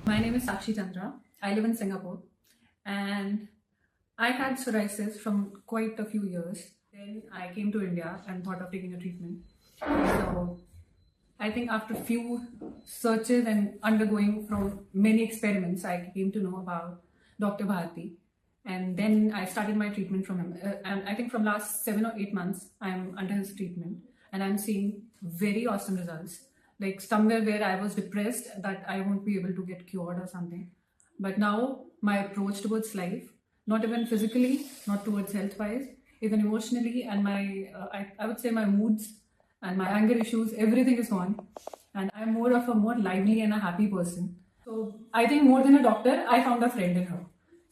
My name is Sakshi Chandra. I live in Singapore and I had psoriasis from quite a few years. Then I came to India and thought of taking a treatment. So I think after few searches and undergoing from many experiments, I came to know about Dr. Bharti. And then I started my treatment from him. And I think from last 7 or 8 months, I'm under his treatment and I'm seeing very awesome results. Like somewhere where I was depressed that I won't be able to get cured or something. But now my approach towards life, not even physically, not towards health-wise, even emotionally, and I would say my moods and my anger issues, everything is gone. And I'm more of a more lively and a happy person. So I think more than a doctor, I found a friend in her.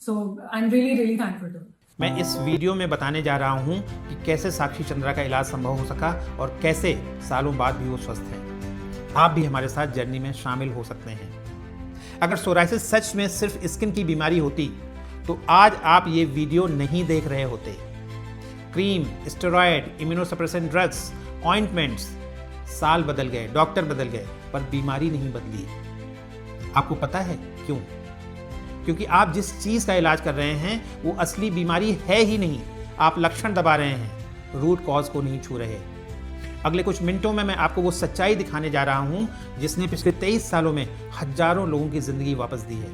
So I'm really, really thankful to her. मैं इस video में बताने जा रहा हूं कि कैसे साक्षी चंद्रा का इलाज संभव हो सका और कैसे सालों बाद भी वो स्वस्थ है। आप भी हमारे साथ जर्नी में शामिल हो सकते हैं। अगर सोराइसिस सच में सिर्फ स्किन की बीमारी होती तो आज आप ये वीडियो नहीं देख रहे होते। Cream, steroid, immunosuppressant drugs, ointments, साल बदल गए, डॉक्टर बदल गए, पर बीमारी नहीं बदली। आपको पता है क्यों? क्योंकि आप जिस चीज़ का इलाज कर रहे हैं वो असली बीमारी है ही नहीं। आप लक्षण दबा रहे हैं, रूट कॉज को नहीं छू रहे। अगले कुछ मिनटों में मैं आपको वो सच्चाई दिखाने जा रहा हूं जिसने पिछले 23 सालों में हजारों लोगों की ज़िंदगी वापस दी है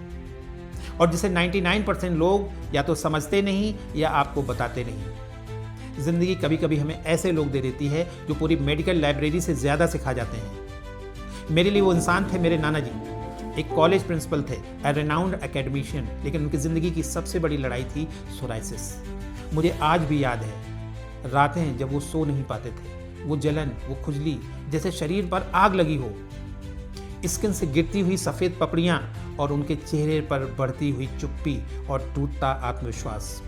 और जिसे 99% लोग या तो समझते नहीं या आपको बताते नहीं। ज़िंदगी कभी कभी हमें ऐसे लोग दे देती है जो पूरी मेडिकल लाइब्रेरी से ज़्यादा सिखा जाते हैं। मेरे लिए वो इंसान थे मेरे नाना जी। एक कॉलेज प्रिंसिपल थे, ए रेनाउंड एकेडमिशियन, लेकिन उनकी ज़िंदगी की सबसे बड़ी लड़ाई थी सोराइसिस। मुझे आज भी याद है रातें जब वो सो नहीं पाते थे, वो जलन, वो खुजली, जैसे शरीर पर आग लगी हो, स्किन से गिरती हुई सफ़ेद पपड़ियाँ और उनके चेहरे पर बढ़ती हुई चुप्पी और टूटता आत्मविश्वास।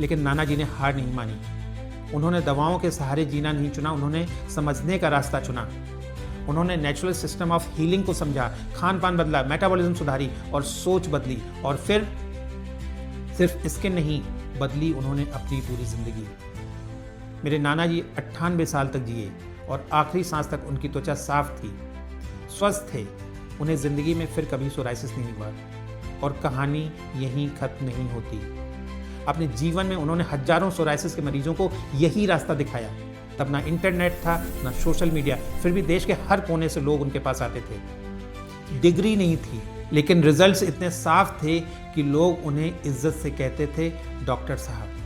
लेकिन नाना जी ने हार नहीं मानी। उन्होंने दवाओं के सहारे जीना नहीं चुना, उन्होंने समझने का रास्ता चुना। उन्होंने नेचुरल सिस्टम ऑफ हीलिंग को समझा, खान पान बदला, मेटाबॉलिज्म सुधारी और सोच बदली और फिर सिर्फ स्किन नहीं बदली उन्होंने अपनी पूरी जिंदगी। मेरे नाना जी 98 साल तक जिए और आखिरी सांस तक उनकी त्वचा साफ थी, स्वस्थ थे। उन्हें ज़िंदगी में फिर कभी सोराइसिस नहीं हुआ और कहानी यहीं खत्म नहीं होती। अपने जीवन में उन्होंने हजारों सोराइसिस के मरीजों को यही रास्ता दिखाया। तब ना इंटरनेट था, ना सोशल मीडिया, फिर भी देश के हर कोने से लोग उनके पास आते थे। डिग्री नहीं थी, लेकिन रिजल्ट्स इतने साफ थे कि लोग उन्हें इज्जत से कहते थे डॉक्टर साहब।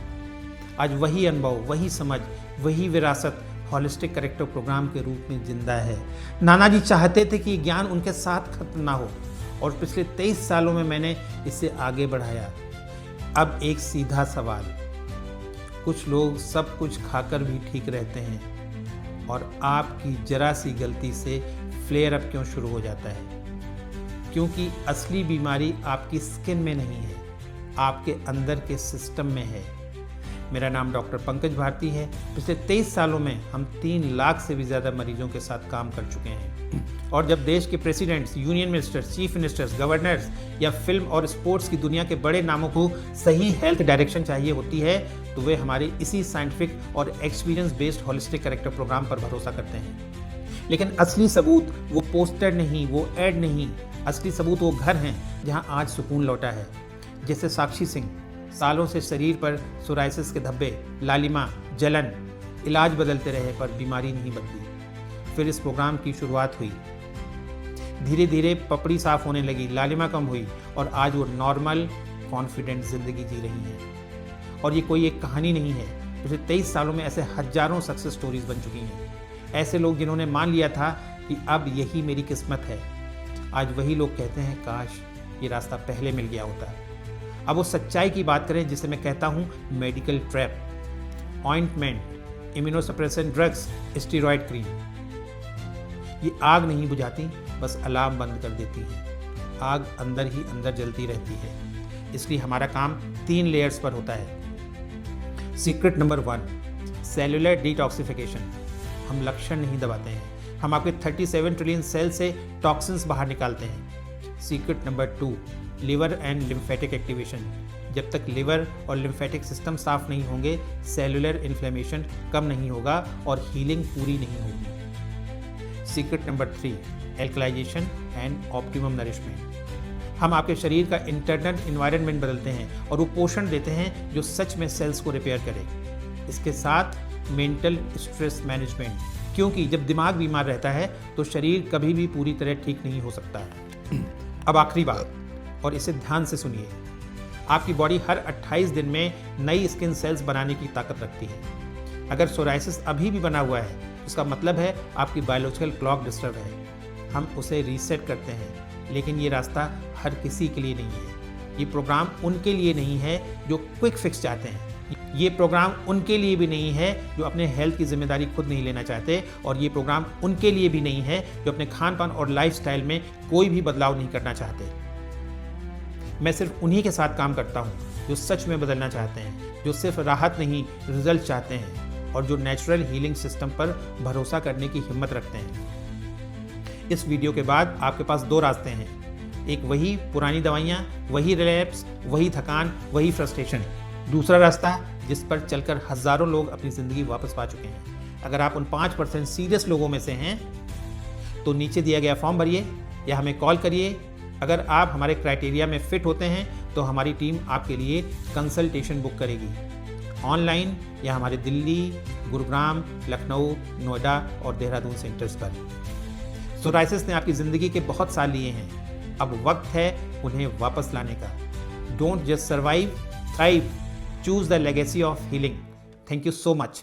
आज वही अनुभव, वही समझ, वही विरासत हॉलिस्टिक करेक्टिव प्रोग्राम के रूप में जिंदा है। नाना जी चाहते थे कि ज्ञान उनके साथ खत्म ना हो और पिछले 23 सालों में मैंने इसे आगे बढ़ाया। अब एक सीधा सवाल, कुछ लोग सब कुछ खाकर भी ठीक रहते हैं और आपकी जरा सी गलती से फ्लेयर अप क्यों शुरू हो जाता है? क्योंकि असली बीमारी आपकी स्किन में नहीं है, आपके अंदर के सिस्टम में है। मेरा नाम डॉक्टर पंकज भारती है। पिछले 23 सालों में हम 3 लाख से भी ज़्यादा मरीजों के साथ काम कर चुके हैं और जब देश के presidents, union ministers, chief ministers, governors या फिल्म और स्पोर्ट्स की दुनिया के बड़े नामों को सही हेल्थ डायरेक्शन चाहिए होती है तो वे हमारे इसी साइंटिफिक और experience based holistic corrective program पर भरोसा करते हैं। लेकिन असली सबूत वो पोस्टर नहीं, वो एड नहीं, असली सबूत वो घर हैं जहाँ आज सुकून लौटा है। जैसे साक्षी सिंह, सालों से शरीर पर सोराइसिस के धब्बे, लालिमा, जलन, इलाज बदलते रहे पर बीमारी नहीं बदली। फिर इस प्रोग्राम की शुरुआत हुई, धीरे धीरे पपड़ी साफ होने लगी, लालिमा कम हुई और आज वो नॉर्मल कॉन्फिडेंट जिंदगी जी रही हैं। और ये कोई एक कहानी नहीं है, पिछले 23 सालों में ऐसे हजारों सक्सेस स्टोरीज बन चुकी हैं। ऐसे लोग जिन्होंने मान लिया था कि अब यही मेरी किस्मत है, आज वही लोग कहते हैं काश ये रास्ता पहले मिल गया होता। अब वो सच्चाई की बात करें जिसे मैं कहता हूँ medical trap, ointment, immunosuppressant drugs, steroid cream. ये आग नहीं बुझाती, बस अलार्म बंद कर देती है। आग अंदर ही अंदर जलती रहती है। इसलिए हमारा काम 3 लेयर्स पर होता है। Secret number 1, cellular detoxification. हम लक्षण नहीं दबाते हैं, हम आपके 37 ट्रिलियन सेल से टॉक्सिन्स बाहर निकालते हैं। Secret number 2, liver and lymphatic activation. जब तक लिवर और लिम्फेटिक सिस्टम साफ नहीं होंगे, सेलुलर इन्फ्लेमेशन कम नहीं होगा और हीलिंग पूरी नहीं होगी। Secret number 3, alkalisation and optimum nourishment. हम आपके शरीर का इंटरनल इन्वायरमेंट बदलते हैं और वो पोषण देते हैं जो सच में सेल्स को रिपेयर करे। इसके साथ मेंटल स्ट्रेस मैनेजमेंट, क्योंकि जब दिमाग बीमार रहता है तो शरीर कभी भी पूरी तरह ठीक नहीं हो सकता है। अब आखिरी बात, और इसे ध्यान से सुनिए, आपकी बॉडी हर 28 दिन में नई स्किन सेल्स बनाने की ताकत रखती है। अगर सोराइसिस अभी भी बना हुआ है, उसका मतलब है आपकी बायोलॉजिकल क्लॉक डिस्टर्ब है। हम उसे रीसेट करते हैं, लेकिन ये रास्ता हर किसी के लिए नहीं है। ये प्रोग्राम उनके लिए नहीं है जो क्विक फिक्स चाहते हैं। ये प्रोग्राम उनके लिए भी नहीं है जो अपने हेल्थ की जिम्मेदारी खुद नहीं लेना चाहते, और ये प्रोग्राम उनके लिए भी नहीं है जो अपने खान पान और लाइफस्टाइल में कोई भी बदलाव नहीं करना चाहते। मैं सिर्फ उन्हीं के साथ काम करता हूँ जो सच में बदलना चाहते हैं, जो सिर्फ राहत नहीं रिजल्ट चाहते हैं, और जो नेचुरल हीलिंग सिस्टम पर भरोसा करने की हिम्मत रखते हैं। इस वीडियो के बाद आपके पास 2 रास्ते हैं। एक वही पुरानी दवाइयाँ, वही रिलैप्स, वही थकान, वही फ्रस्ट्रेशन। दूसरा रास्ता जिस पर चलकर हज़ारों लोग अपनी ज़िंदगी वापस पा चुके हैं। अगर आप उन 5% सीरियस लोगों में से हैं तो नीचे दिया गया फॉर्म भरिए या हमें कॉल करिए। अगर आप हमारे क्राइटेरिया में फिट होते हैं तो हमारी टीम आपके लिए कंसल्टेशन बुक करेगी, ऑनलाइन या हमारे दिल्ली, गुरुग्राम, लखनऊ, नोएडा और देहरादून सेंटर्स पर। सोराइसिस ने आपकी ज़िंदगी के बहुत साल लिए हैं, अब वक्त है उन्हें वापस लाने का। Don't just survive, thrive, choose the legacy of healing. Thank you so much.